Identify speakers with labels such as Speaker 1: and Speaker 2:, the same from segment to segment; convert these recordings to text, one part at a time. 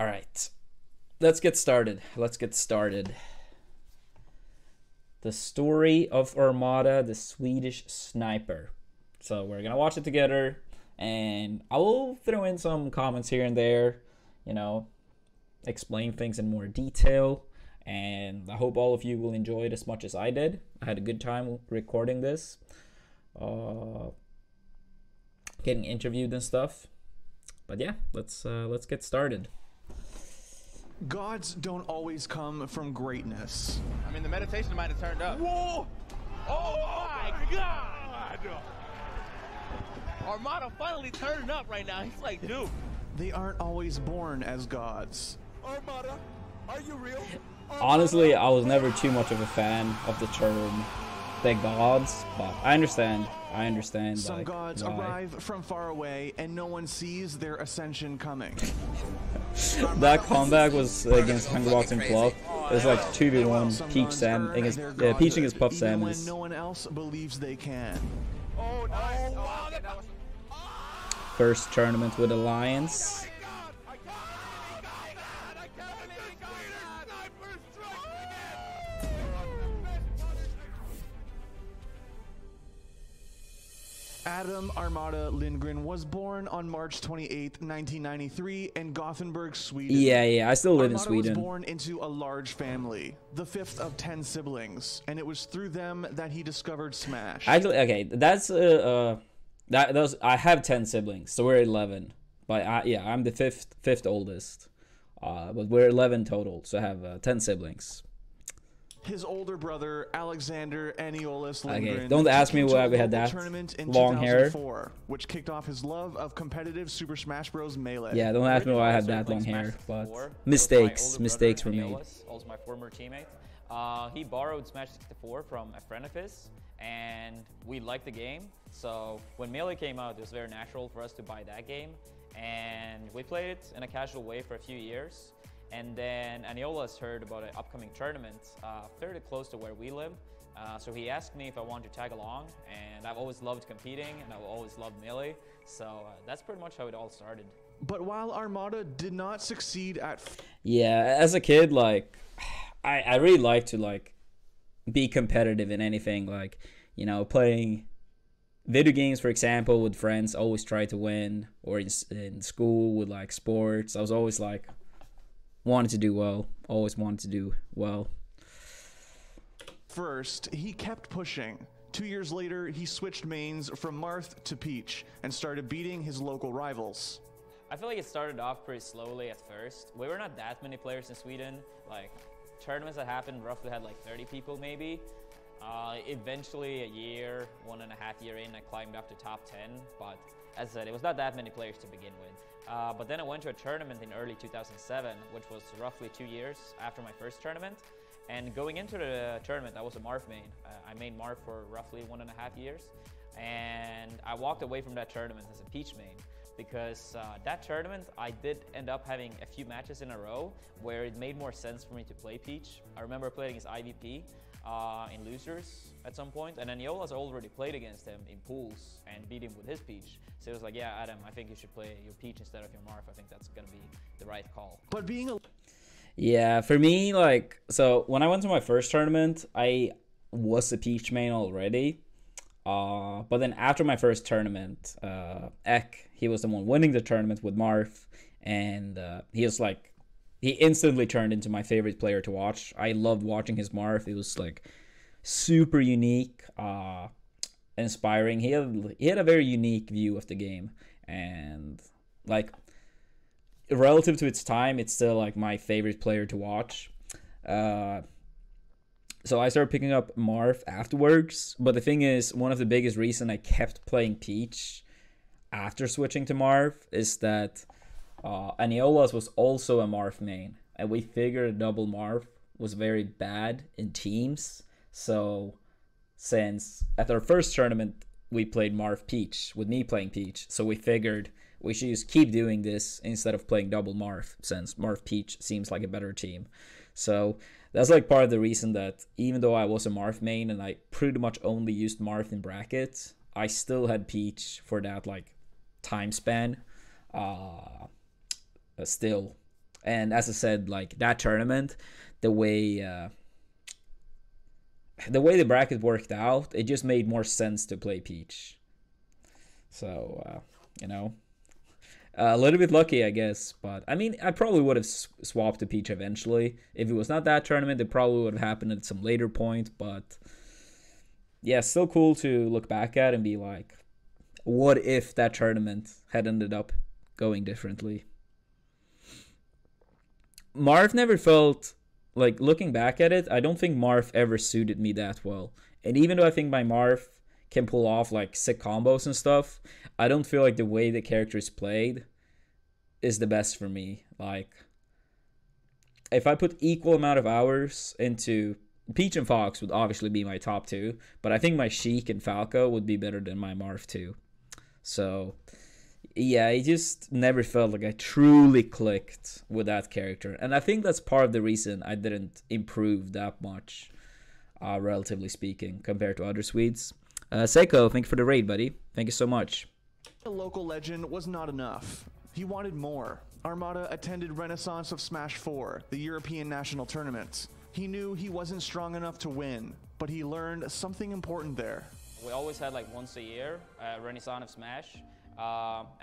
Speaker 1: All right. Let's get started. The story of Armada, the Swedish sniper. So we're going to watch it together, and I will throw in some comments here and there, explain things in more detail, and I hope all of you will enjoy it as much as I did. I had a good time recording this, getting interviewed and stuff. But yeah, let's get started.
Speaker 2: Gods don't always come from greatness.
Speaker 3: I mean, the meditation might have turned up.
Speaker 2: Whoa!
Speaker 3: Oh my God! Armada finally turning up right now. He's like, dude.
Speaker 2: They aren't always born as gods.
Speaker 4: Armada, are you real?
Speaker 1: Honestly, I was never too much of a fan of the term the gods, but I understand.
Speaker 2: Some gods
Speaker 1: why.
Speaker 2: arrive from far away and no one sees their ascension coming.
Speaker 1: That comeback was against Hungerbox Fluff. It was like 2v1 Peach Sam against Peach against Puff
Speaker 2: Even
Speaker 1: Samus.
Speaker 2: when no one else believes they can.
Speaker 3: Oh, nice.
Speaker 1: First tournament with Alliance.
Speaker 2: Adam Armada Lindgren was born on March 28, 1993 in Gothenburg, Sweden.
Speaker 1: Yeah, I still live in
Speaker 2: Armada
Speaker 1: Sweden.
Speaker 2: was born into a large family, the fifth of 10 siblings, and it was through them that he discovered Smash.
Speaker 1: Actually, okay, that's I have 10 siblings, so we're 11. But I'm the fifth oldest. But we're 11 total, so I have 10 siblings.
Speaker 2: His older brother, Alexander Aeneolus Lindgren,
Speaker 1: Okay, don't ask me why we had that
Speaker 2: tournament in
Speaker 1: long hair.
Speaker 2: 2004, which kicked off his love of competitive Super Smash Bros. Melee.
Speaker 1: Yeah, don't ask me why I had that long hair, but mistakes were made.
Speaker 5: Also my former teammate. He borrowed Smash 64 from a friend of his, and we liked the game. So when Melee came out, it was very natural for us to buy that game, and we played it in a casual way for a few years. And then Aeneolus heard about an upcoming tournament fairly close to where we live. So he asked me if I wanted to tag along, and I've always loved competing, and I've always loved Melee. So that's pretty much how it all started.
Speaker 2: But while Armada did not succeed at...
Speaker 1: Yeah, as a kid, I really like to, be competitive in anything. Playing video games, for example, with friends, always try to win. Or in school with, sports, I was always, wanted to do well. Always wanted to do well.
Speaker 2: First, he kept pushing. 2 years later, he switched mains from Marth to Peach and started beating his local rivals.
Speaker 5: I feel like it started off pretty slowly at first. We were not that many players in Sweden. Tournaments that happened roughly had 30 people maybe. Eventually, a year, 1.5 years in, I climbed up to top 10. But as I said, it was not that many players to begin with. But then I went to a tournament in early 2007, which was roughly 2 years after my first tournament. And going into the tournament, I was a Marth main. I made Marth for roughly 1.5 years. And I walked away from that tournament as a Peach main, because that tournament, I did end up having a few matches in a row where it made more sense for me to play Peach. I remember playing against IVP in losers at some point, and then Aeneolus already played against him in pools and beat him with his Peach. So it was like, yeah, Adam, I think you should play your Peach instead of your Marth. I think that's gonna be the right call.
Speaker 2: But being a...
Speaker 1: Yeah, for me, so when I went to my first tournament, I was a Peach main already. But then after my first tournament, Ek, he was the one winning the tournament with Marth, and he instantly turned into my favorite player to watch. I loved watching his Marth. It was super unique, inspiring. He had a very unique view of the game, and relative to its time, it's still my favorite player to watch. So I started picking up Marth afterwards, but the thing is, one of the biggest reasons I kept playing Peach after switching to Marth is that Aeneolus was also a Marth main, and we figured double Marth was very bad in teams. So since at our first tournament we played Marth Peach, with me playing Peach, so we figured we should just keep doing this instead of playing double Marth, since Marth Peach seems like a better team. So that's part of the reason that even though I was a Marth main and I pretty much only used Marth in brackets, I still had Peach for that time span. Still, And as I said, like that tournament, the way the bracket worked out, it just made more sense to play Peach. So you know, a little bit lucky, I guess. But I mean, I probably would have swapped to Peach eventually. If it was not that tournament, it probably would have happened at some later point. But yeah, still cool to look back at and be like, what if that tournament had ended up going differently? Marth never felt like, looking back at it, I don't think Marth ever suited me that well. And even though I think my Marth can pull off like sick combos and stuff, I don't feel like the way the character is played is the best for me. Like, if I put equal amount of hours into Peach and Fox would obviously be my top two, but I think my Sheik and Falco would be better than my Marth too. So yeah, I just never felt like I truly clicked with that character. And I think that's part of the reason I didn't improve that much, relatively speaking, compared to other Swedes. Seiko, thank you for the raid, buddy. Thank you so much.
Speaker 2: A local legend was not enough. He wanted more. Armada attended Renaissance of Smash 4, the European national tournament. He knew he wasn't strong enough to win, but he learned something important there.
Speaker 5: We always had like once a year, Renaissance of Smash.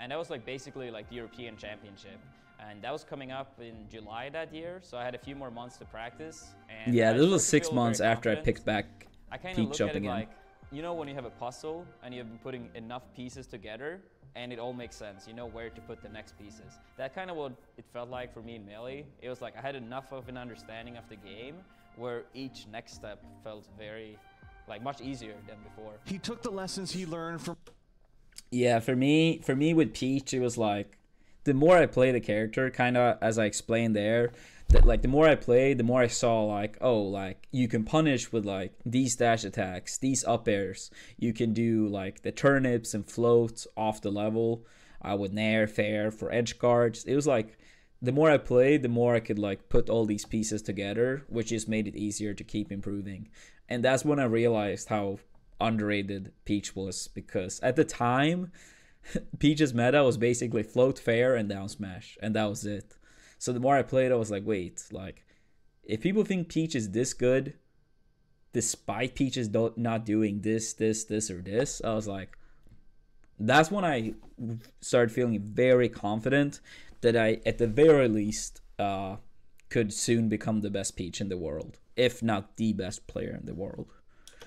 Speaker 5: And that was like basically like the European Championship. And that was coming up in July that year, so I had a few more months to practice. And
Speaker 1: yeah, this was
Speaker 5: started to
Speaker 1: 6
Speaker 5: feel
Speaker 1: months
Speaker 5: very
Speaker 1: after I
Speaker 5: confident.
Speaker 1: picked back
Speaker 5: I kind of
Speaker 1: Peach
Speaker 5: look
Speaker 1: up
Speaker 5: at it
Speaker 1: again.
Speaker 5: like, you know, when you have a puzzle and you've been putting enough pieces together and it all makes sense, you know where to put the next pieces. That kind of what it felt like for me in Melee. It was like I had enough of an understanding of the game where each next step felt very, like, much easier than before.
Speaker 2: He took the lessons he learned from
Speaker 1: Yeah, for me with Peach, it was like, the more I play the character, kind of as I explained there, that like the more I played, the more I saw like, oh, like you can punish with like these dash attacks, these up airs. You can do like the turnips and floats off the level with nair, fair for edge guards. It was like, the more I played, the more I could like put all these pieces together, which just made it easier to keep improving. And that's when I realized how underrated Peach was, because at the time, Peach's meta was basically float, fair, and down smash, and that was it. So the more I played, I was like, wait, like, if people think Peach is this good, despite Peach's not doing this, or this, I was like, that's when I started feeling very confident that I, at the very least, could soon become the best Peach in the world, if not the best player in the world.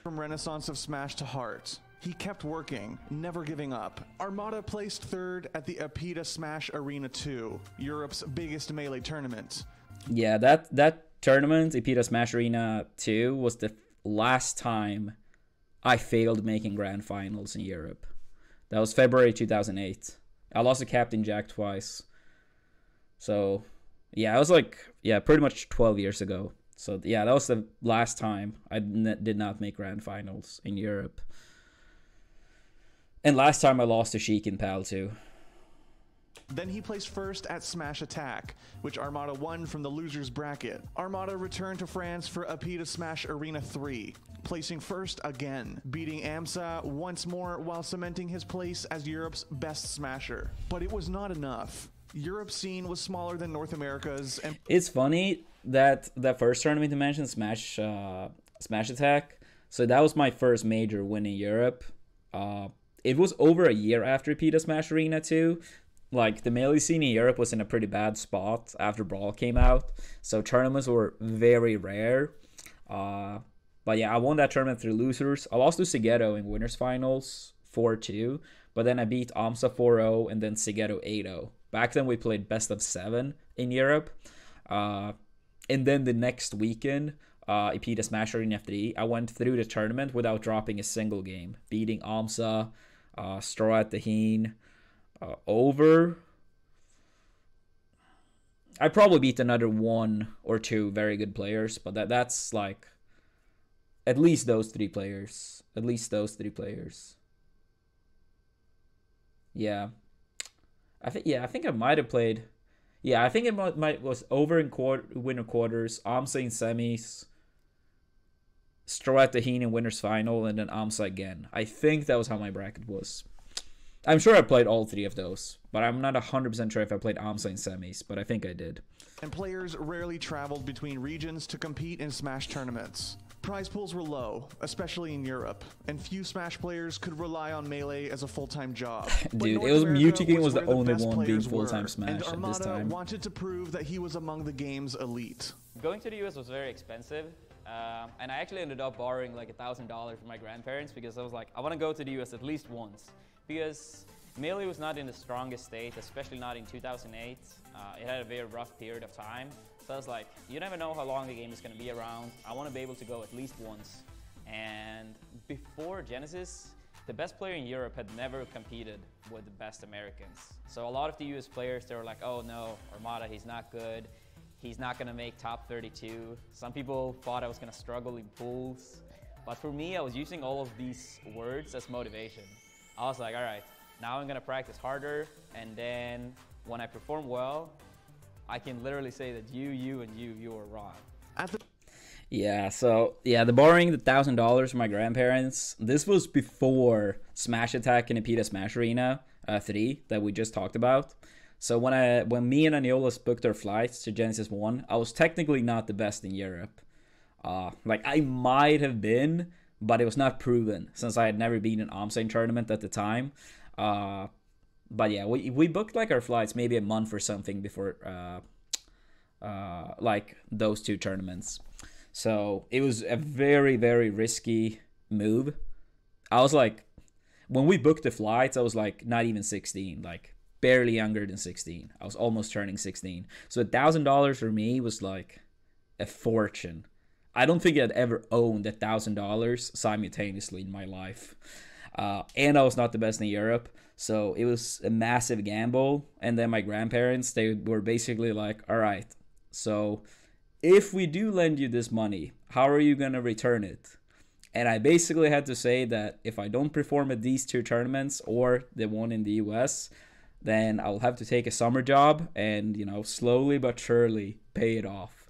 Speaker 2: From Renaissance of Smash to Heart. He kept working, never giving up. Armada placed third at the Apita Smash Arena 2, Europe's biggest Melee tournament.
Speaker 1: Yeah, that tournament, Apita Smash Arena 2, was the last time I failed making grand finals in Europe. That was February 2008. I lost to Captain Jack twice. So, yeah, it was like, yeah, pretty much 12 years ago. So, yeah, that was the last time I did not make grand finals in Europe. And last time I lost to Sheik in PAL too.
Speaker 2: Then he placed first at Smash Attack, which Armada won from the losers bracket. Armada returned to France for Apita Smash Arena 3, placing first again, beating AMSA once more while cementing his place as Europe's best smasher. But it was not enough. Europe's scene was smaller than North America's, and
Speaker 1: it's funny that that first tournament you mentioned, Smash Attack. So that was my first major win in Europe. It was over a year after Apita Smash Arena 2. Like, the Melee scene in Europe was in a pretty bad spot after Brawl came out. So tournaments were very rare. But yeah, I won that tournament through losers. I lost to Sigetto in winners finals 4-2. But then I beat AMSA 4-0 and then Sigetto 8-0. Back then we played best of 7 in Europe. And then the next weekend, Apita Smash Arena 3, I went through the tournament without dropping a single game. Beating AMSA, Straw at the Heen, over. I probably beat another 1 or 2 very good players, but that's like at least those 3 players. At least those 3 players. Yeah. I think I might have played. Yeah, I think it might was over in winner quarters, AMSA in semis, Straw at the Heen in winners final, and then AMSA again. I think that was how my bracket was. I'm sure I played all 3 of those, but I'm not 100% sure if I played AMSA in semis, but I think I did.
Speaker 2: And players rarely traveled between regions to compete in Smash tournaments. Prize pools were low, especially in Europe, and few Smash players could rely on Melee as a full-time job.
Speaker 1: Dude,
Speaker 2: North
Speaker 1: it was
Speaker 2: America
Speaker 1: Mewtwo was the
Speaker 2: where
Speaker 1: only
Speaker 2: best
Speaker 1: one being
Speaker 2: players
Speaker 1: full-time
Speaker 2: were,
Speaker 1: Smash
Speaker 2: and
Speaker 1: at this
Speaker 2: Armada
Speaker 1: time.
Speaker 2: wanted to prove that he was among the game's elite.
Speaker 5: Going to the US was very expensive, and I actually ended up borrowing like $1,000 from my grandparents because I was like, I want to go to the US at least once. Because Melee was not in the strongest state, especially not in 2008. It had a very rough period of time. So I was like, you never know how long the game is going to be around. I want to be able to go at least once. And before Genesis, the best player in Europe had never competed with the best Americans. So a lot of the US players, they were like, oh no, Armada, he's not good. He's not gonna make top 32. Some people thought I was gonna struggle in pools. But for me, I was using all of these words as motivation. I was like, all right, now I'm gonna practice harder. And then when I perform well, I can literally say that you are wrong.
Speaker 1: Yeah, so yeah, the borrowing the $1,000 from my grandparents. This was before Smash Attack and Epita Smash Arena 3 that we just talked about. So when me and Aniolas booked our flights to Genesis 1, I was technically not the best in Europe. Like I might have been, but it was not proven since I had never been in an AMSA tournament at the time. But yeah, we booked like our flights maybe a month or something before like those 2 tournaments. So it was a very, very risky move. I was like, when we booked the flights, I was like not even 16, like barely younger than 16. I was almost turning 16. So $1,000 for me was like a fortune. I don't think I'd ever owned $1,000 simultaneously in my life. And I was not the best in Europe. So it was a massive gamble. And then my grandparents, they were basically like, all right, so if we do lend you this money, how are you going to return it? And I basically had to say that if I don't perform at these 2 tournaments or the one in the US, then I'll have to take a summer job and, you know, slowly but surely pay it off.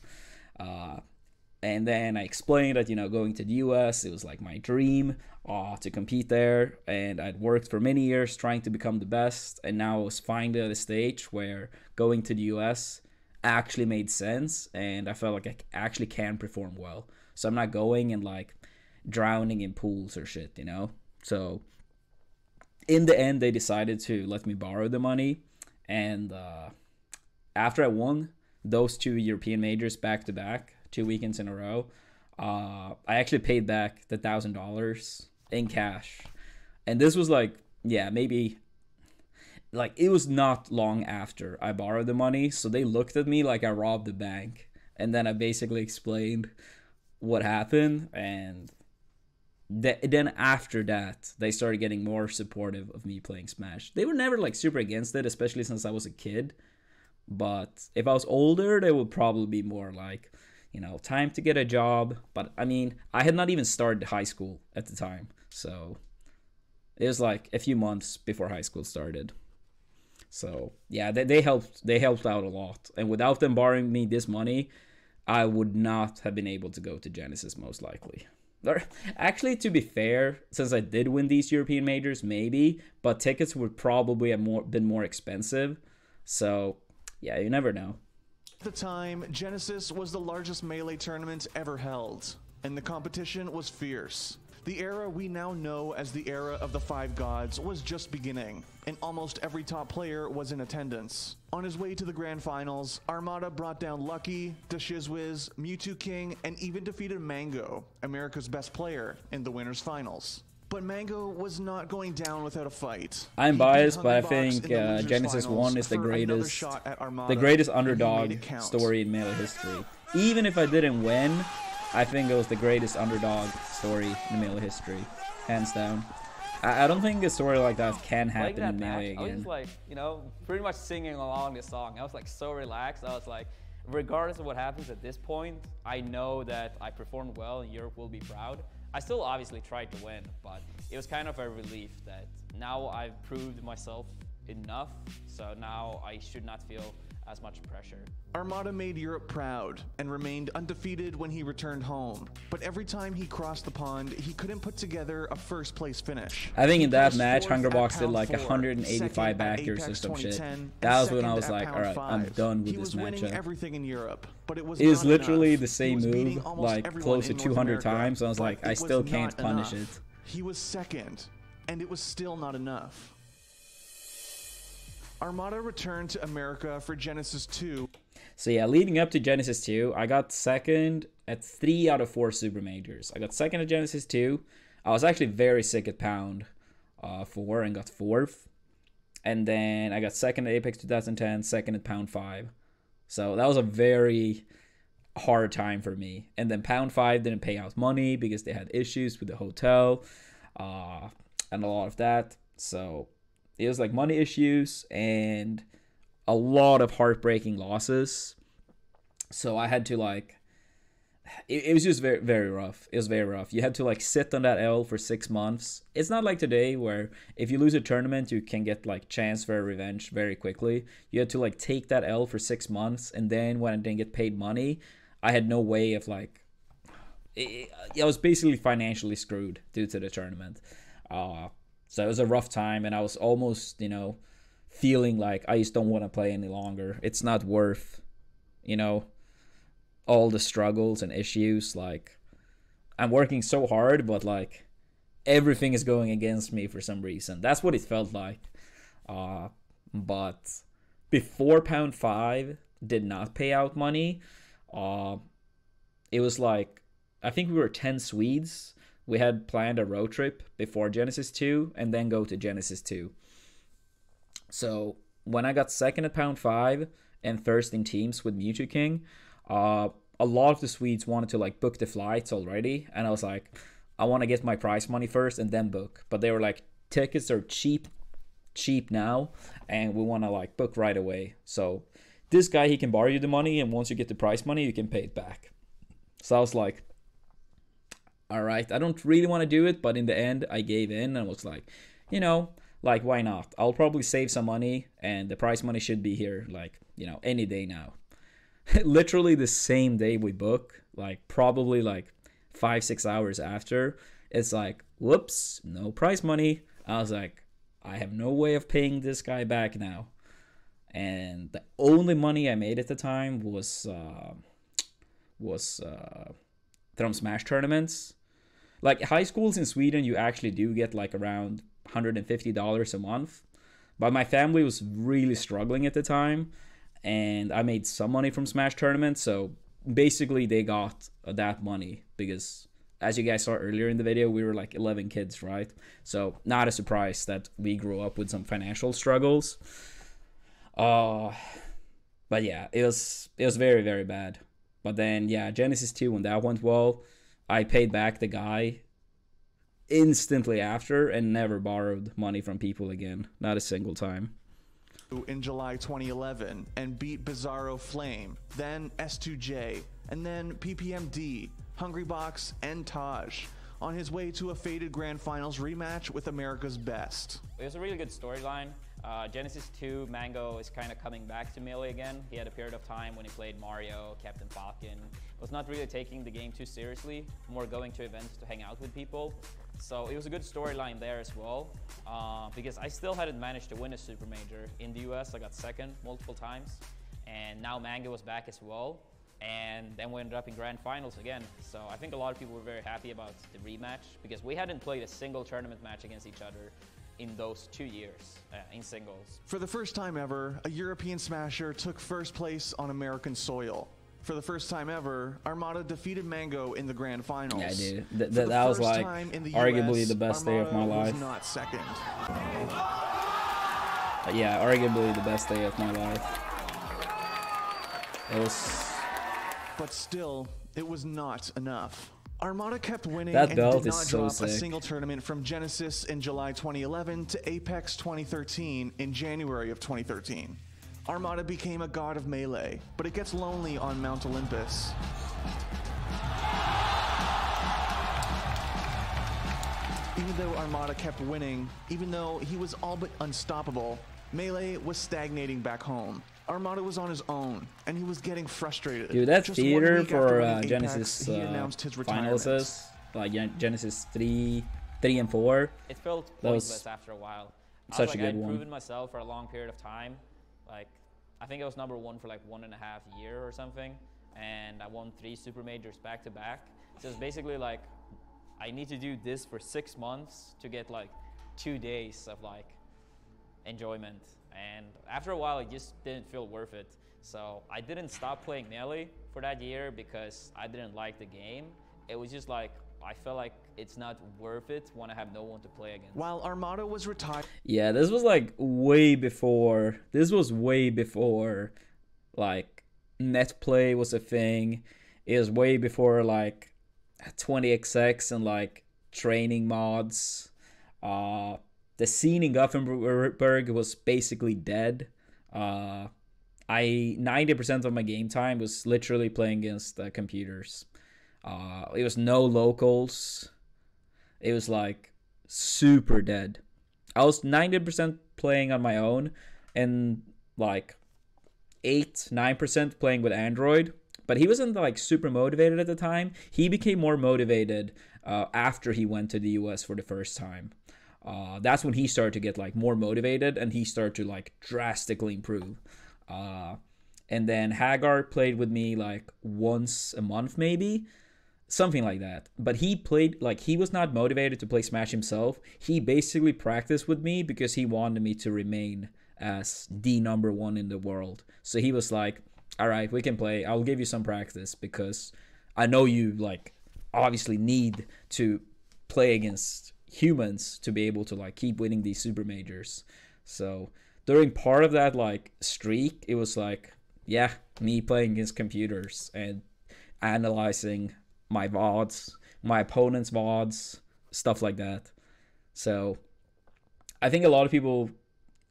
Speaker 1: And then I explained that, you know, going to the US, it was like my dream to compete there. And I'd worked for many years trying to become the best. And now I was finally at a stage where going to the US actually made sense. And I felt like I actually can perform well. So I'm not going and like drowning in pools or shit, you know? So in the end, they decided to let me borrow the money. And after I won those 2 European majors back to back, 2 weekends in a row, I actually paid back the $1,000 in cash. And this was like, yeah, maybe like it was not long after I borrowed the money. So they looked at me like I robbed the bank. And then I basically explained what happened. And then after that, they started getting more supportive of me playing Smash. They were never like super against it, especially since I was a kid. But if I was older, they would probably be more like, you know, time to get a job. But I mean, I had not even started high school at the time. So it was like a few months before high school started. So yeah, they helped out a lot. And without them borrowing me this money, I would not have been able to go to Genesis most likely. Actually, to be fair, since I did win these European majors, maybe, but tickets would probably have been more expensive. So yeah, you never know.
Speaker 2: At the time, Genesis was the largest Melee tournament ever held, and the competition was fierce. The era we now know as the era of the 5 gods was just beginning, and almost every top player was in attendance. On his way to the grand finals, Armada brought down Lucky, DeShizwiz, Mewtwo King, and even defeated Mango, America's best player, in the winners finals. But Mango was not going down without a fight.
Speaker 1: I'm biased, but I think Genesis 1 is the greatest underdog story in Melee history. Even if I didn't win, I think it was the greatest underdog story in Melee history, hands down. I don't think a story like that can happen in Melee again.
Speaker 5: I was just like, you know, pretty much singing along the song. I was like so relaxed. I was like, regardless of what happens at this point, I know that I performed well and Europe will be proud. I still obviously tried to win, but it was kind of a relief that now I've proved myself enough. So now I should not feel as much pressure.
Speaker 2: Armada made Europe proud and remained undefeated when he returned home. But every time he crossed the pond, he couldn't put together a first place finish.
Speaker 1: I think in that
Speaker 2: He
Speaker 1: match,
Speaker 2: finished fourth
Speaker 1: Hungerbox
Speaker 2: at
Speaker 1: did
Speaker 2: pound
Speaker 1: like
Speaker 2: 4,
Speaker 1: 185
Speaker 2: second at
Speaker 1: backers or
Speaker 2: Apex
Speaker 1: some shit.
Speaker 2: 2010,
Speaker 1: That was
Speaker 2: and
Speaker 1: when I was
Speaker 2: second
Speaker 1: like,
Speaker 2: at
Speaker 1: alright,
Speaker 2: pound
Speaker 1: I'm
Speaker 2: 5.
Speaker 1: done with
Speaker 2: He
Speaker 1: this
Speaker 2: was winning
Speaker 1: matchup.
Speaker 2: everything in Europe, but it was
Speaker 1: It was
Speaker 2: not
Speaker 1: literally
Speaker 2: enough.
Speaker 1: the
Speaker 2: He
Speaker 1: same
Speaker 2: was beating
Speaker 1: move,
Speaker 2: almost
Speaker 1: like
Speaker 2: everyone
Speaker 1: close to
Speaker 2: in North
Speaker 1: 200
Speaker 2: America,
Speaker 1: times, so I was
Speaker 2: but
Speaker 1: like, I
Speaker 2: it was
Speaker 1: still can't
Speaker 2: not
Speaker 1: punish
Speaker 2: enough.
Speaker 1: it.
Speaker 2: He was second, and it was still not enough. Armada returned to America for Genesis 2.
Speaker 1: So yeah, leading up to Genesis 2, I got second at 3 out of 4 Super Majors. I got second at Genesis 2. I was actually very sick at Pound 4 and got 4th. And then I got second at Apex 2010, second at Pound 5. So that was a very hard time for me. And then Pound 5 didn't pay out money because they had issues with the hotel and a lot of that. So it was like money issues and a lot of heartbreaking losses. So I had to like, it was just very, very rough. It was very rough. You had to like sit on that L for 6 months. It's not like today where if you lose a tournament, you can get like chance for a revenge very quickly. You had to like take that L for 6 months. And then when I didn't get paid money, I had no way of like, I was basically financially screwed due to the tournament. So it was a rough time, and I was almost, feeling like I just don't want to play any longer. It's not worth, all the struggles and issues. Like, I'm working so hard, but like everything is going against me for some reason. That's what it felt like. But before Pound 5 did not pay out money, it was like, I think we were 10 Swedes. We had planned a road trip before Genesis 2 and then go to Genesis 2. So when I got second at Pound 5 and first in teams with Mewtwo King, a lot of the Swedes wanted to like book the flights already. And I was like, I want to get my prize money first and then book. But they were like, tickets are cheap now. And we want to like book right away. So this guy, he can borrow you the money. And once you get the prize money, you can pay it back. So I was like, all right, I don't really want to do it, but in the end, I gave in and was like, like, why not? I'll probably save some money, and the prize money should be here, like, any day now. Literally the same day we book, like, probably like 5-6 hours after, it's like, whoops, no prize money. I was like, I have no way of paying this guy back now. And the only money I made at the time was from Smash tournaments. Like high schools in Sweden, you actually do get like around $150 a month. But my family was really struggling at the time, and I made some money from Smash tournaments. So basically they got that money because, as you guys saw earlier in the video, we were like 11 kids, right? So not a surprise that we grew up with some financial struggles. But yeah, it was very, very bad. But then, yeah, Genesis 2, when that went well, I paid back the guy instantly after and never borrowed money from people again. Not a single time.
Speaker 2: In July 2011 and beat Bizarro Flame, then S2J, and then PPMD, Hungrybox, and Taj on his way to a fated Grand Finals rematch with America's Best.
Speaker 5: It was a really good storyline. Genesis 2, Mango is kind of coming back to Melee again. He had a period of time when he played Mario, Captain Falcon, was not really taking the game too seriously, more going to events to hang out with people. So it was a good storyline there as well, because I still hadn't managed to win a Super Major. In the US, I got second multiple times, and now Mango was back as well. And then we ended up in Grand Finals again. So I think a lot of people were very happy about the rematch because we hadn't played a single tournament match against each other in those 2 years in singles.
Speaker 2: For the first time ever, a European Smasher took first place on American soil. For the first time ever, Armada defeated Mango in the Grand Finals.
Speaker 1: Yeah, dude. That was like arguably the best day of my life.
Speaker 2: Was not second.
Speaker 1: Yeah, arguably the best day of my life. It was...
Speaker 2: But still, it was not enough. Armada kept winning
Speaker 1: that
Speaker 2: and
Speaker 1: belt
Speaker 2: did
Speaker 1: is
Speaker 2: not
Speaker 1: so
Speaker 2: drop
Speaker 1: sick.
Speaker 2: a single tournament from Genesis in July 2011 to Apex 2013 in January of 2013. Armada became a god of Melee, but it gets lonely on Mount Olympus. Even though Armada kept winning, even though he was all but unstoppable, Melee was stagnating back home. Armada was on his own, and he was getting frustrated.
Speaker 1: Dude, that
Speaker 2: Just 1
Speaker 1: theater
Speaker 2: week after
Speaker 1: for
Speaker 2: winning Apex,
Speaker 1: Genesis
Speaker 2: he announced his retirement.
Speaker 1: finals, like Genesis 3 and 4.
Speaker 5: It felt
Speaker 1: That was
Speaker 5: pointless after a while.
Speaker 1: such a good
Speaker 5: I'd
Speaker 1: one.
Speaker 5: proven myself for a long period of time. Like, I think I was #1 for like 1.5 years or something, and I won 3 super majors back to back. So it's basically like, I need to do this for 6 months to get like 2 days of like enjoyment. And after a while, it just didn't feel worth it. So I didn't stop playing Melee for that year because I didn't like the game. It was just like, I felt like it's not worth it when I have no one to play against.
Speaker 2: While Armada was retired,
Speaker 1: Yeah, this was like way before. This was way before, like, net play was a thing. It was way before like 20xx and like training mods. The scene in Gothenburg was basically dead. 90% of my game time was literally playing against computers. It was no locals. It was like super dead. I was 90% playing on my own and like 8-9% playing with Android. But he wasn't like super motivated at the time. He became more motivated after he went to the US for the first time. That's when he started to get like more motivated and he started to like drastically improve. And then Hagar played with me like once a month maybe, something like that. But he played like, he was not motivated to play Smash himself. He basically practiced with me because he wanted me to remain as the #1 in the world. So he was like, all right, we can play. I'll give you some practice because I know you like obviously need to play against humans to be able to like keep winning these super majors. So during part of that like streak, it was like, yeah, me playing against computers and analyzing my VODs, my opponent's VODs, stuff like that. So I think a lot of people,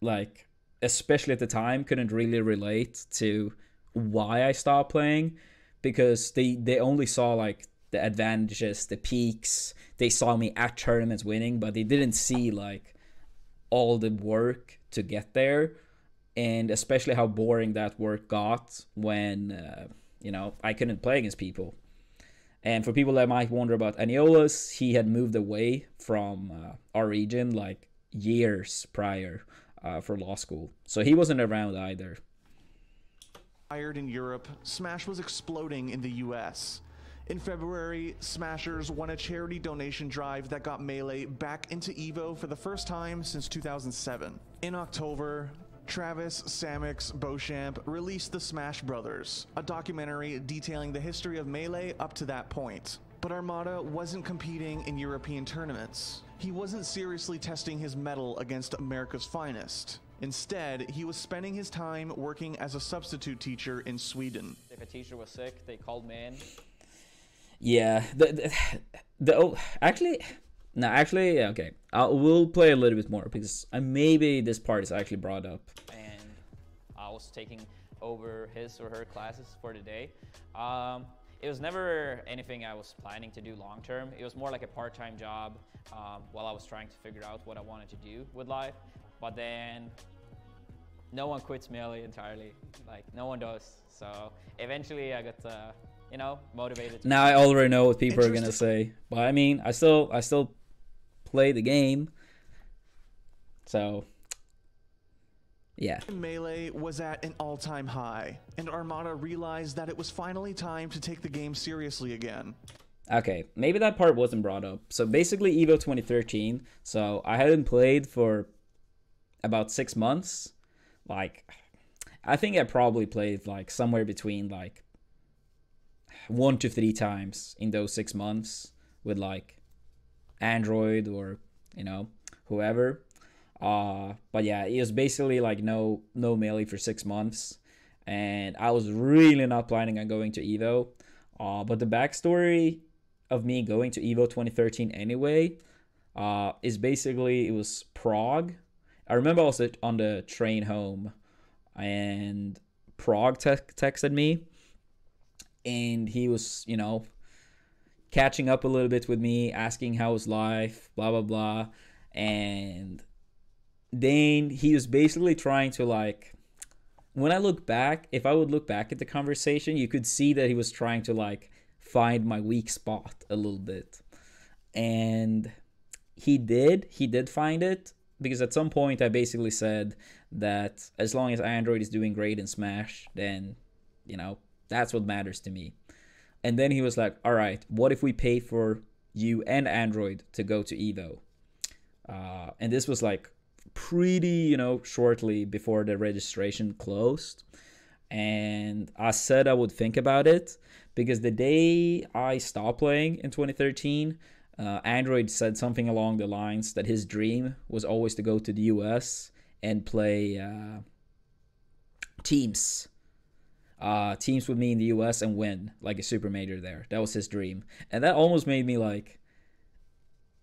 Speaker 1: like, especially at the time, couldn't really relate to why I stopped playing because they only saw like the advantages, the peaks. They saw me at tournaments winning, but they didn't see like all the work to get there, and especially how boring that work got when I couldn't play against people. And for people that might wonder about Aniolas, he had moved away from our region like years prior for law school, so he wasn't around either.
Speaker 2: in Europe, Smash was exploding in the US. In February, Smashers won a charity donation drive that got Melee back into EVO for the first time since 2007. In October, Travis, Samix, Beauchamp released The Smash Brothers, a documentary detailing the history of Melee up to that point. But Armada wasn't competing in European tournaments. He wasn't seriously testing his mettle against America's finest. Instead, he was spending his time working as a substitute teacher in Sweden.
Speaker 5: If a teacher was sick, they called me in.
Speaker 1: Yeah, actually, okay. We'll play a little bit more because maybe this part is actually brought up.
Speaker 5: And I was taking over his or her classes for the day. It was never anything I was planning to do long term. It was more like a part-time job while I was trying to figure out what I wanted to do with life. But then no one quits Melee entirely. Like, no one does. So eventually I got motivated.
Speaker 1: Now I already know what people are gonna say, but I mean, I still play the game. So yeah.
Speaker 2: Melee was at an all-time high, and Armada realized that it was finally time to take the game seriously again.
Speaker 1: Okay, maybe that part wasn't brought up. So basically EVO 2013, so I hadn't played for about 6 months. Like, I think I probably played like somewhere between like 1 to 3 times in those 6 months with like Android or whoever. But yeah, it was basically like no Melee for 6 months, and I was really not planning on going to EVO. But the backstory of me going to EVO 2013 anyway is basically, it was Prague. I remember I was on the train home and Prague texted me, and he was catching up a little bit with me, asking how was life, blah blah blah. And then he was basically trying to like, when I look back, if I would look back at the conversation, you could see that he was trying to like find my weak spot a little bit. And he did find it, because at some point I basically said that as long as Android is doing great in Smash, then, you know, that's what matters to me. And then he was like, all right, what if we pay for you and Android to go to Evo? And this was like pretty, you know, shortly before the registration closed. And I said I would think about it, because the day I stopped playing in 2013, Android said something along the lines that his dream was always to go to the US and play teams. Teams with me in the US and win like a super major there. That was his dream. And that almost made me like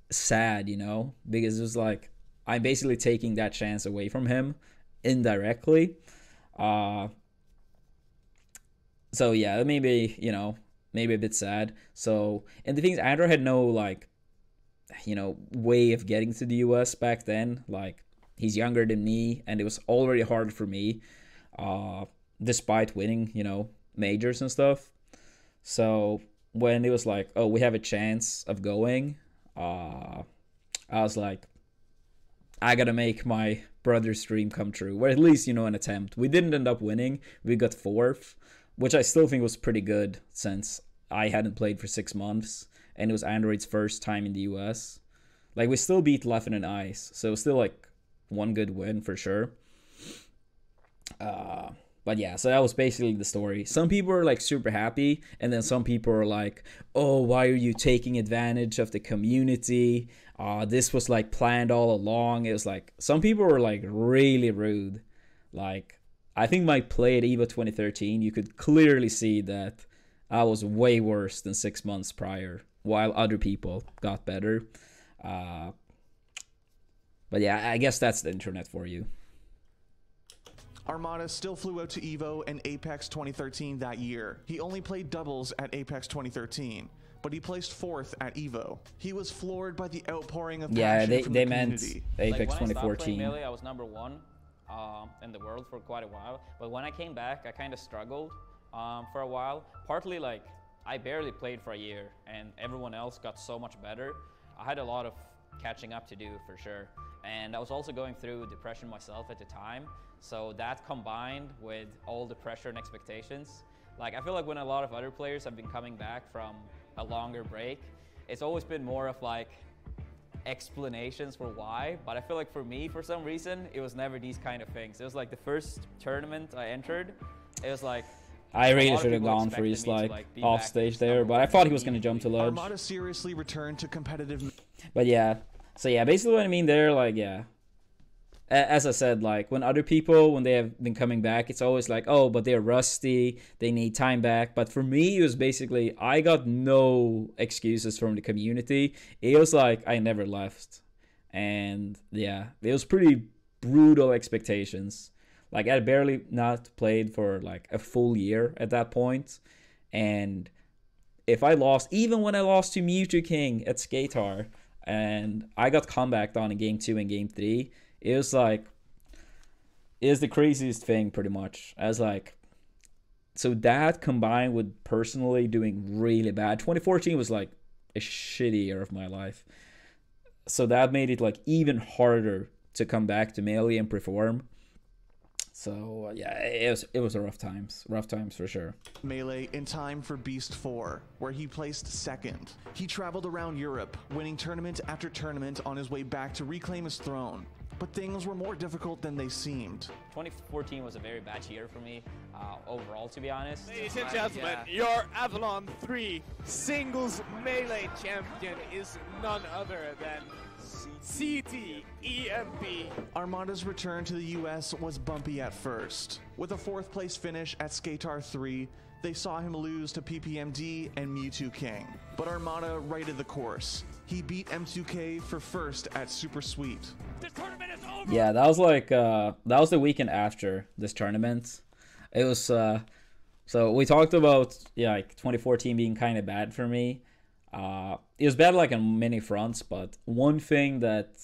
Speaker 1: sad, you know, because it was like I'm basically taking that chance away from him indirectly. So yeah, that made me, you know, maybe a bit sad. So, and the thing is, Andrew had no like, you know, way of getting to the US back then. Like, he's younger than me, and it was already hard for me, despite winning, you know, majors and stuff. So when it was like, oh, we have a chance of going, I was like, I gotta make my brother's dream come true, or at least, you know, an attempt. We didn't end up winning. We got 4th, which I still think was pretty good, since I hadn't played for 6 months, and it was Android's first time in the US. Like, we still beat Leffen and Ice, so it was still like one good win for sure. But yeah, so that was basically the story. Some people are like super happy, and then some people are like, oh, why are you taking advantage of the community? This was like planned all along. It was like, some people were like really rude. Like, I think my play at EVO 2013, you could clearly see that I was way worse than 6 months prior, while other people got better. But yeah, I guess that's the internet for you.
Speaker 2: Armada still flew out to EVO and Apex 2013 that year. He only played doubles at Apex 2013, but he placed 4th at EVO. He was floored by the outpouring of passion from the community.
Speaker 1: Meant Apex
Speaker 5: like, when
Speaker 1: 2014.
Speaker 5: I stopped playing Melee, I was number 1 in the world for quite a while. But when I came back, I kind of struggled for a while. Partly like, I barely played for a year, and everyone else got so much better. I had a lot of catching up to do for sure. And I was also going through depression myself at the time. So that combined with all the pressure and expectations, like I feel like when a lot of other players have been coming back from a longer break, it's always been more of like explanations for why. But I feel like for me, for some reason, it was never these kind of things. It was like the first tournament I entered, it was like,
Speaker 1: I really should have gone for his like off stage there, but I thought he was going to jump to ledge.
Speaker 2: Armada seriously returned to competitive.
Speaker 1: But yeah, so yeah, basically what I mean there, like, yeah. As I said, like, when other people, when they have been coming back, it's always like, oh, but they're rusty, they need time back. But for me, it was basically, I got no excuses from the community. It was like, I never left. And yeah, it was pretty brutal expectations. Like, I had barely not played for like a full year at that point. And if I lost, even when I lost to Mewtwo King at Skatar, and I got comebacked on in Game 2 and Game 3, it was like, it was the craziest thing pretty much. I was like, so that combined with personally doing really bad. 2014 was like a shitty year of my life. So that made it like even harder to come back to Melee and perform. So yeah, it was a rough times for sure.
Speaker 2: Melee in time for Beast 4, where he placed 2nd. He traveled around Europe, winning tournament after tournament on his way back to reclaim his throne. But things were more difficult than they seemed.
Speaker 5: 2014 was a very bad year for me, overall, to be honest.
Speaker 3: Ladies and gentlemen, your Avalon 3 singles Melee champion is none other than CTEMP.
Speaker 2: Armada's return to the US was bumpy at first. With a 4th place finish at Skatar 3, they saw him lose to PPMD and Mewtwo King. But Armada righted the course. He beat M2K for 1st at Super Sweet.
Speaker 3: The tournament is over.
Speaker 1: Yeah, that was like that was the weekend after this tournament. It was so we talked about like 2014 being kind of bad for me. It was bad like on many fronts, but one thing that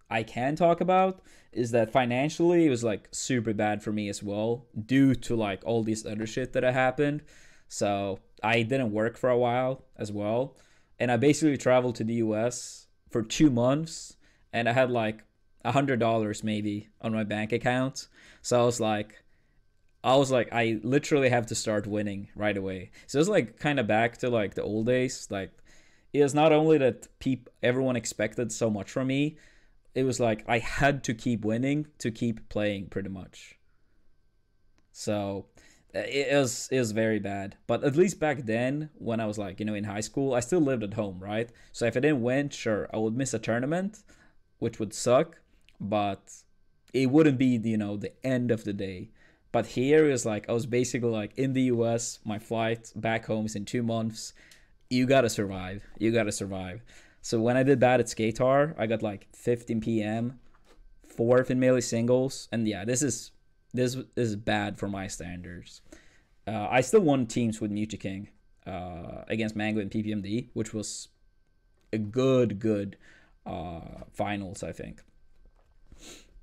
Speaker 1: I can talk about is that financially it was like super bad for me as well due to like all these other shit that had happened. So I didn't work for a while as well, and I basically traveled to the US for 2 months, and I had like $100 maybe on my bank account. So I was like, I literally have to start winning right away. So it's like kind of back to like the old days. Like, it was not only that everyone expected so much from me, it was like I had to keep winning to keep playing pretty much. So it was very bad. But at least back then, when I was like, in high school, I still lived at home, right? So if I didn't win, sure, I would miss a tournament, which would suck, but it wouldn't be, the end of the day. But here it was like, I was basically like in the US, my flight back home is in 2 months. You gotta survive. You gotta survive. So when I did bad at Skatar, I got like 15 PM, 4th in melee singles, and yeah, this is bad for my standards. I still won teams with Muti King against Mango and PPMD, which was a good finals, I think.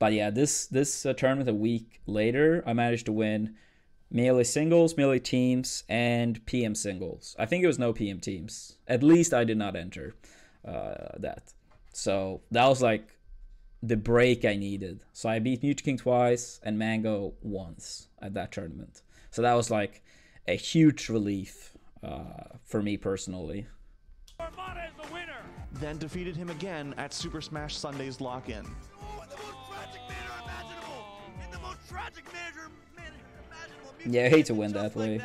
Speaker 1: But yeah, this tournament a week later, I managed to win melee singles, melee teams, and PM singles. I think it was no PM teams. At least I did not enter that. So that was like the break I needed. So I beat Muti King twice and Mango once at that tournament. So that was like a huge relief for me personally.
Speaker 3: Armada is the winner.
Speaker 2: Then defeated him again at Super Smash Sunday's lock-in.
Speaker 4: Oh, in the most tragic manner imaginable! In the most tragic manner imaginable!
Speaker 1: Yeah, I hate to win that way.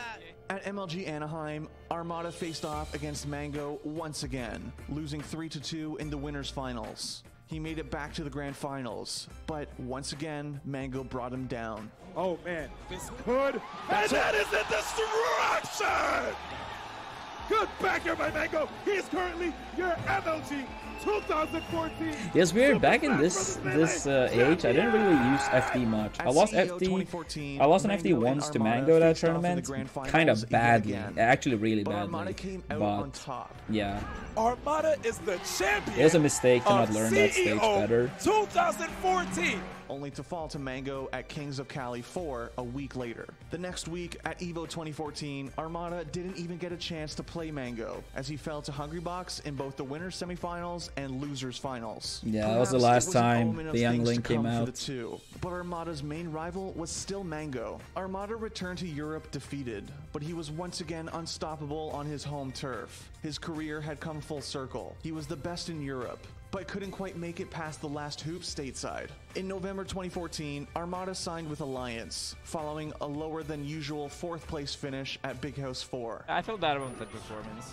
Speaker 2: At MLG Anaheim, Armada faced off against Mango once again, losing 3-2 in the winners finals. He made it back to the grand finals, but once again, Mango brought him down.
Speaker 3: Oh man, this could. And that is a destruction! Good back here by Mango. He is currently your MLG 2014.
Speaker 1: Yes, weird. Back in this age, I didn't really use FD much. I lost FD. I lost an FD once to Mango that tournament, kind of badly, actually really badly. But yeah,
Speaker 4: Armada is the champion.
Speaker 1: it was a mistake to not learn that stage better.
Speaker 4: 2014.
Speaker 2: Only to fall to Mango at Kings of Cali 4 a week later. The next week at EVO 2014, Armada didn't even get a chance to play Mango, as he fell to Hungrybox in both the winners semifinals and losers finals.
Speaker 1: Yeah, that was the last time the young
Speaker 2: things
Speaker 1: Link
Speaker 2: to come
Speaker 1: came
Speaker 2: for
Speaker 1: out.
Speaker 2: the two, but Armada's main rival was still Mango. Armada returned to Europe defeated, but he was once again unstoppable on his home turf. His career had come full circle. He was the best in Europe, but couldn't quite make it past the last hoop stateside. In November 2014, Armada signed with Alliance, following a lower than usual 4th place finish at Big House 4.
Speaker 5: I feel bad about that performance.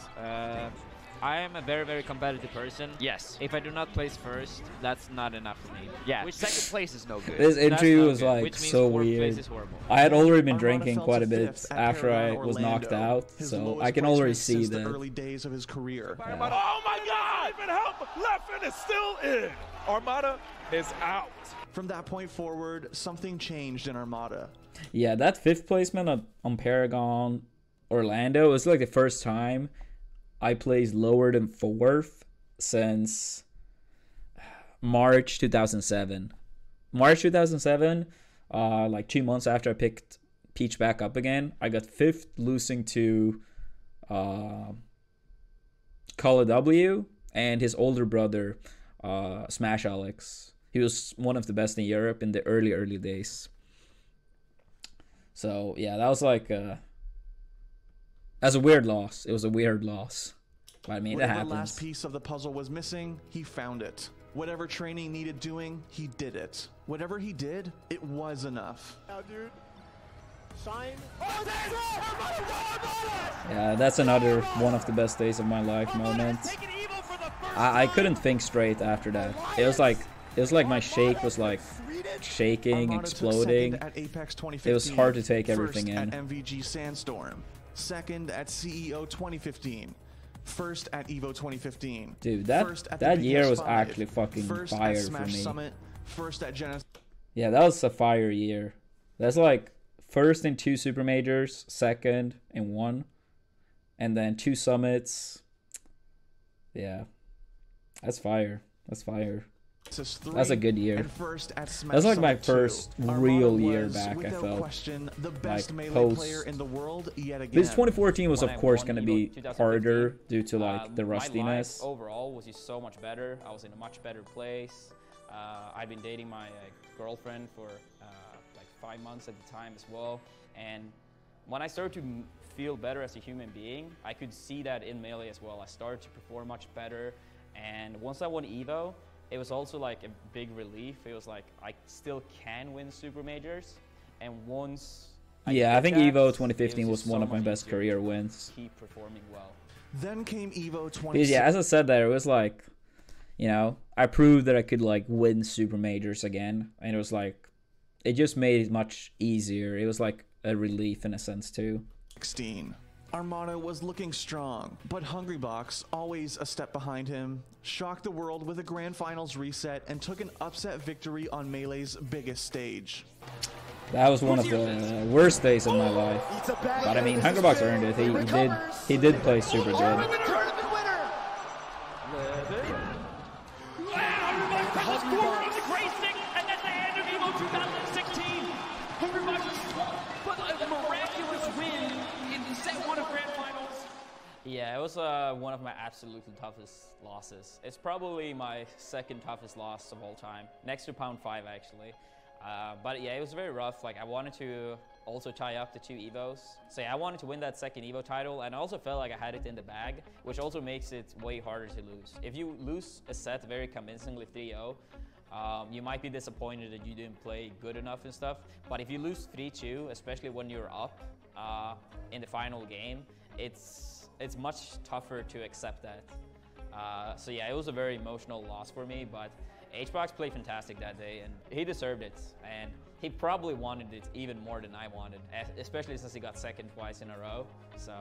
Speaker 5: I am a very, very competitive person.
Speaker 6: Yes.
Speaker 5: If I do not place first, that's not enough for me.
Speaker 6: Yeah.
Speaker 5: Which
Speaker 6: Second place is no good.
Speaker 1: This
Speaker 5: that's
Speaker 1: interview
Speaker 5: not
Speaker 1: was
Speaker 5: good,
Speaker 1: like
Speaker 5: which means
Speaker 1: so
Speaker 5: 4th place
Speaker 1: weird.
Speaker 5: is horrible.
Speaker 1: I had already been
Speaker 2: Armada
Speaker 1: drinking
Speaker 2: fell
Speaker 1: quite
Speaker 2: to
Speaker 1: a bit
Speaker 2: 5th at
Speaker 1: after I
Speaker 2: Carolina,
Speaker 1: was knocked
Speaker 2: Orlando,
Speaker 1: out,
Speaker 2: his
Speaker 1: so
Speaker 2: lowest
Speaker 1: I can already
Speaker 2: placement
Speaker 1: see
Speaker 2: since the
Speaker 1: that.
Speaker 2: early days of his career.
Speaker 3: Oh my God! Even help. Leffen is still in. Armada is out.
Speaker 2: From that point forward, something changed in Armada.
Speaker 1: Yeah, that 5th placement on Paragon Orlando was like the first time I placed lower than 4th since March 2007. March 2007, like 2 months after I picked Peach back up again, I got 5th, losing to Call W and his older brother, Smash Alex. He was one of the best in Europe in the early days. So yeah, that was like that's a weird loss. It was a weird loss. But I mean, it
Speaker 2: Whatever
Speaker 1: happens.
Speaker 2: last piece of the puzzle was missing, he found it. Whatever training needed doing, he did it. Whatever he did, it was enough.
Speaker 3: Now, dude. Shine. Oh, there's
Speaker 1: Yeah, that's another one of the best days of my life moment. I couldn't think straight after that. It was like my shake was like shaking,
Speaker 2: Armada took
Speaker 1: exploding.
Speaker 2: second at Apex 2015,
Speaker 1: It was hard to take everything
Speaker 2: first
Speaker 1: in.
Speaker 2: at MVG Sandstorm, second at CEO 2015, first at EVO 2015.
Speaker 1: Dude,
Speaker 2: first at the
Speaker 1: that
Speaker 2: Big
Speaker 1: year
Speaker 2: House
Speaker 1: was
Speaker 2: 5,
Speaker 1: actually fucking
Speaker 2: first
Speaker 1: fire
Speaker 2: at
Speaker 1: for
Speaker 2: Smash
Speaker 1: me.
Speaker 2: Summit, first at Genesis.
Speaker 1: Yeah, that was a fire year. That's like first in 2 super majors, second in 1, and then 2 summits. Yeah, that's fire. That's fire. That's a good year.
Speaker 2: And first at Smash
Speaker 1: That's like my
Speaker 2: Summit 2,
Speaker 1: first
Speaker 2: Armada
Speaker 1: real year
Speaker 2: was,
Speaker 1: back, I
Speaker 2: without
Speaker 1: felt.
Speaker 2: question, the best
Speaker 1: Like,
Speaker 2: melee player in the world yet again.
Speaker 1: This 2014 was,
Speaker 5: When
Speaker 1: of
Speaker 5: I
Speaker 1: course,
Speaker 5: won
Speaker 1: going to
Speaker 5: Evo
Speaker 1: be
Speaker 5: 2015,
Speaker 1: harder due to, like, the
Speaker 5: My life
Speaker 1: rustiness.
Speaker 5: overall was just so much better. I was in a much better place. I'd been dating my girlfriend for like 5 months at the time as well. And when I started to feel better as a human being, I could see that in melee as well. I started to perform much better. And once I won Evo, it was also like a big relief. It was like I still can win super majors. And once
Speaker 1: Yeah, I think
Speaker 5: did that,
Speaker 1: Evo
Speaker 5: it
Speaker 1: 2015 was
Speaker 5: just
Speaker 1: one
Speaker 5: so
Speaker 1: of my
Speaker 5: much
Speaker 1: best
Speaker 5: easier
Speaker 1: career
Speaker 5: to
Speaker 1: wins.
Speaker 5: Keep performing well.
Speaker 2: Then came Evo 2016.
Speaker 1: Because, yeah, as I said there, it was like, you know, I proved that I could, like, win super majors again. And it was like, it just made it much easier. It was like a relief in a sense, too.
Speaker 2: Armada was looking strong, but Hungrybox, always a step behind him, shocked the world with a Grand Finals reset and took an upset victory on Melee's biggest stage.
Speaker 1: That was one of the worst days of my life. But I mean, Hungrybox earned it. He did play super good.
Speaker 5: Yeah, it was one of my absolutely toughest losses. It's probably my second toughest loss of all time, next to Pound 5 actually. But yeah, it was very rough. Like I wanted to also tie up the 2 Evos. So yeah, I wanted to win that second Evo title, and I also felt like I had it in the bag, which also makes it way harder to lose. If you lose a set very convincingly 3-0, you might be disappointed that you didn't play good enough and stuff. But if you lose 3-2, especially when you're up in the final game, it's much tougher to accept that. So yeah, it was a very emotional loss for me, but HBox played fantastic that day, and he deserved it. And he probably wanted it even more than I wanted, especially since he got second twice in a row. So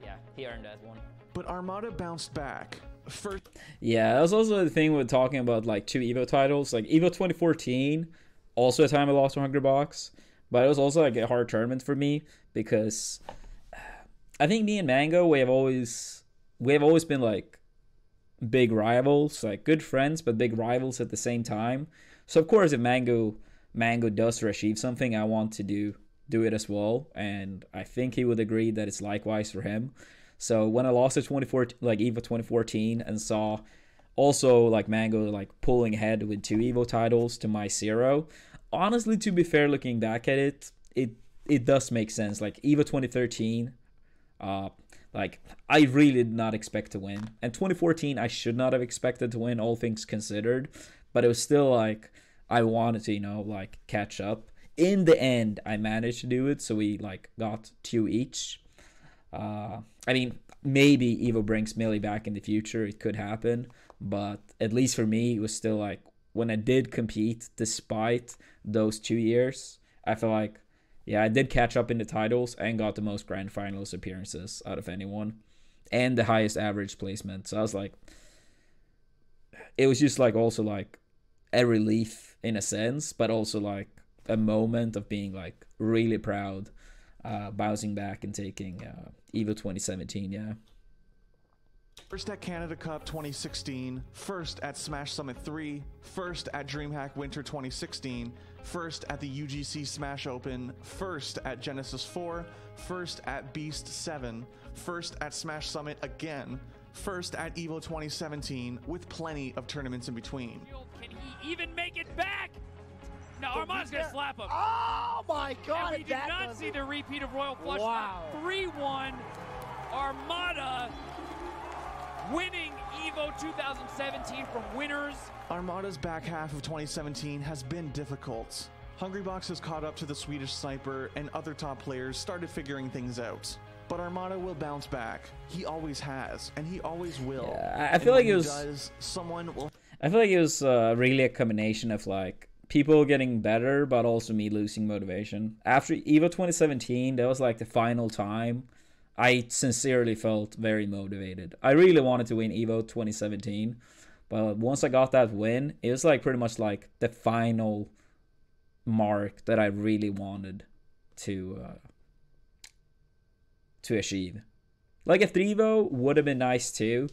Speaker 5: yeah, he earned that one.
Speaker 2: But Armada bounced back. First,
Speaker 1: yeah, that was also the thing with talking about like 2 Evo titles. Like Evo 2014, also a time I lost to Hungrybox, but it was also like a hard tournament for me because I think me and Mango, we have always been like big rivals, like good friends, but big rivals at the same time. So of course, if Mango does achieve something, I want to do it as well, and I think he would agree that it's likewise for him. So when I lost at Evo 2014 and saw also like Mango like pulling ahead with 2 Evo titles to my 0, honestly, to be fair, looking back at it, it does make sense. Like Evo 2013. Like I really did not expect to win, and 2014 I should not have expected to win, all things considered, but it was still like I wanted to, you know, like catch up. In the end, I managed to do it, so we like got 2 each. I mean, maybe Evo brings Melee back in the future, it could happen, but at least for me, it was still like when I did compete, despite those 2 years, I feel like, yeah, I did catch up in the titles and got the most Grand Finals appearances out of anyone and the highest average placement. So I was like, it was just like also like a relief in a sense, but also like a moment of being like really proud, bouncing back and taking Evo 2017, yeah.
Speaker 2: First at Canada Cup 2016, first at Smash Summit 3, first at DreamHack Winter 2016, first at the UGC Smash Open, first at Genesis 4, first at Beast 7, first at Smash Summit again, first at Evo 2017, with plenty of tournaments in between.
Speaker 6: Can he even make it back? No, Armada's gonna slap him.
Speaker 7: Oh my God!
Speaker 6: And we did not see the repeat of Royal Flush.
Speaker 7: Wow.
Speaker 6: 3-1, Armada winning Evo 2017 from winners.
Speaker 2: Armada's back half of 2017 has been difficult. Hungrybox has caught up to the Swedish sniper, and other top players started figuring things out. But Armada will bounce back. He always has, and he always will.
Speaker 1: Yeah, I feel like it was.
Speaker 2: Someone will.
Speaker 1: I feel like it was really a combination of like people getting better, but also me losing motivation. After Evo 2017, that was like the final time I sincerely felt very motivated. I really wanted to win Evo 2017, but once I got that win, it was like pretty much like the final mark that I really wanted to achieve. Like a 3 Evo would have been nice too,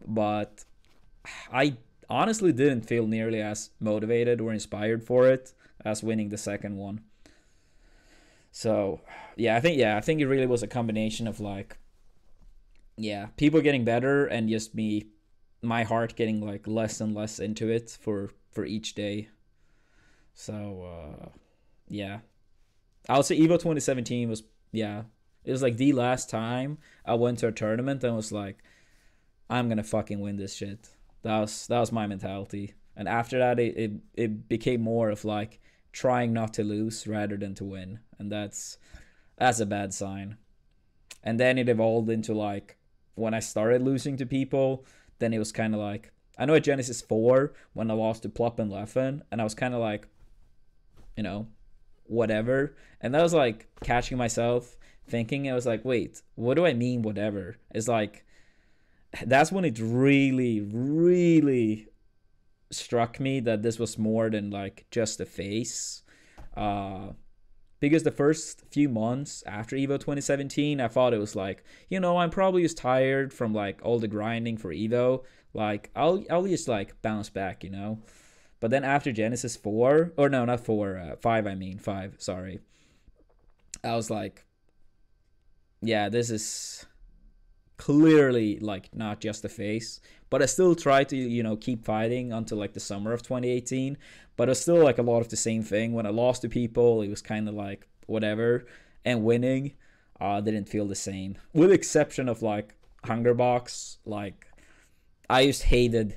Speaker 1: but I honestly didn't feel nearly as motivated or inspired for it as winning the second one. So I think it really was a combination of like, people getting better and just my heart getting like less and less into it for each day. So I'll say Evo 2017 was, it was like the last time I went to a tournament and was like, I'm gonna fucking win this shit. That was my mentality. And after that, it became more of like trying not to lose rather than to win, and that's a bad sign. And then it evolved into like, when I started losing to people, then it was kind of like, I know at Genesis 4 when I lost to Plop and Leffen, and I was kind of like, whatever. And that was like catching myself thinking, I was like, wait, what do I mean whatever? It's like, that's when it really, really struck me that this was more than like just a phase. Because the first few months after Evo 2017, I thought it was like, I'm probably just tired from like all the grinding for Evo. Like I'll just like bounce back, But then after Genesis 4, or no, not 4, 5, I mean 5, sorry. I was like, this is clearly like not just a phase. But I still tried to, keep fighting until like the summer of 2018. But it was still like a lot of the same thing. When I lost to people, it was kind of like whatever. And winning didn't feel the same. With the exception of like Hungerbox. Like, I just hated,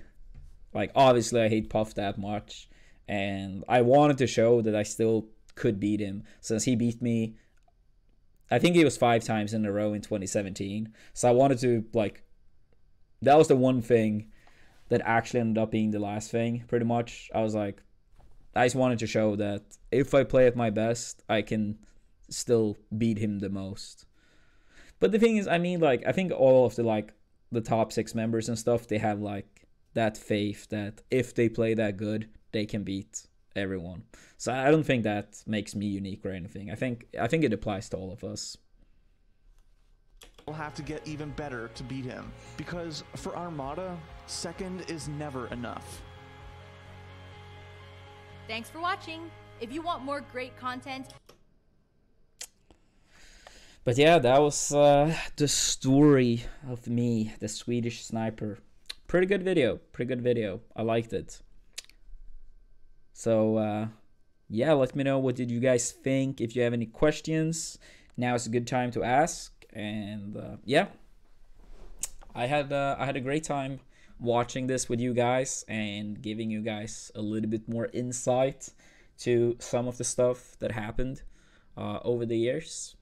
Speaker 1: like, obviously I hate Puff that much. And I wanted to show that I still could beat him. Since he beat me, I think it was 5 times in a row in 2017. So I wanted to, like, that was the one thing that actually ended up being the last thing, pretty much. I was like, I just wanted to show that if I play at my best, I can still beat him the most. But the thing is, I mean, like, I think all of the, like, the top 6 members and stuff, they have, like, that faith that if they play that good, they can beat everyone. So I don't think that makes me unique or anything. I think it applies to all of us.
Speaker 2: We'll have to get even better to beat him, because for Armada, second is never enough.
Speaker 7: Thanks for watching. If you want more great content.
Speaker 1: But yeah, that was the story of me, the Swedish sniper. Pretty good video. I liked it. So let me know, what did you guys think? If you have any questions, now is a good time to ask. And I had a great time watching this with you guys and giving you guys a little bit more insight to some of the stuff that happened over the years.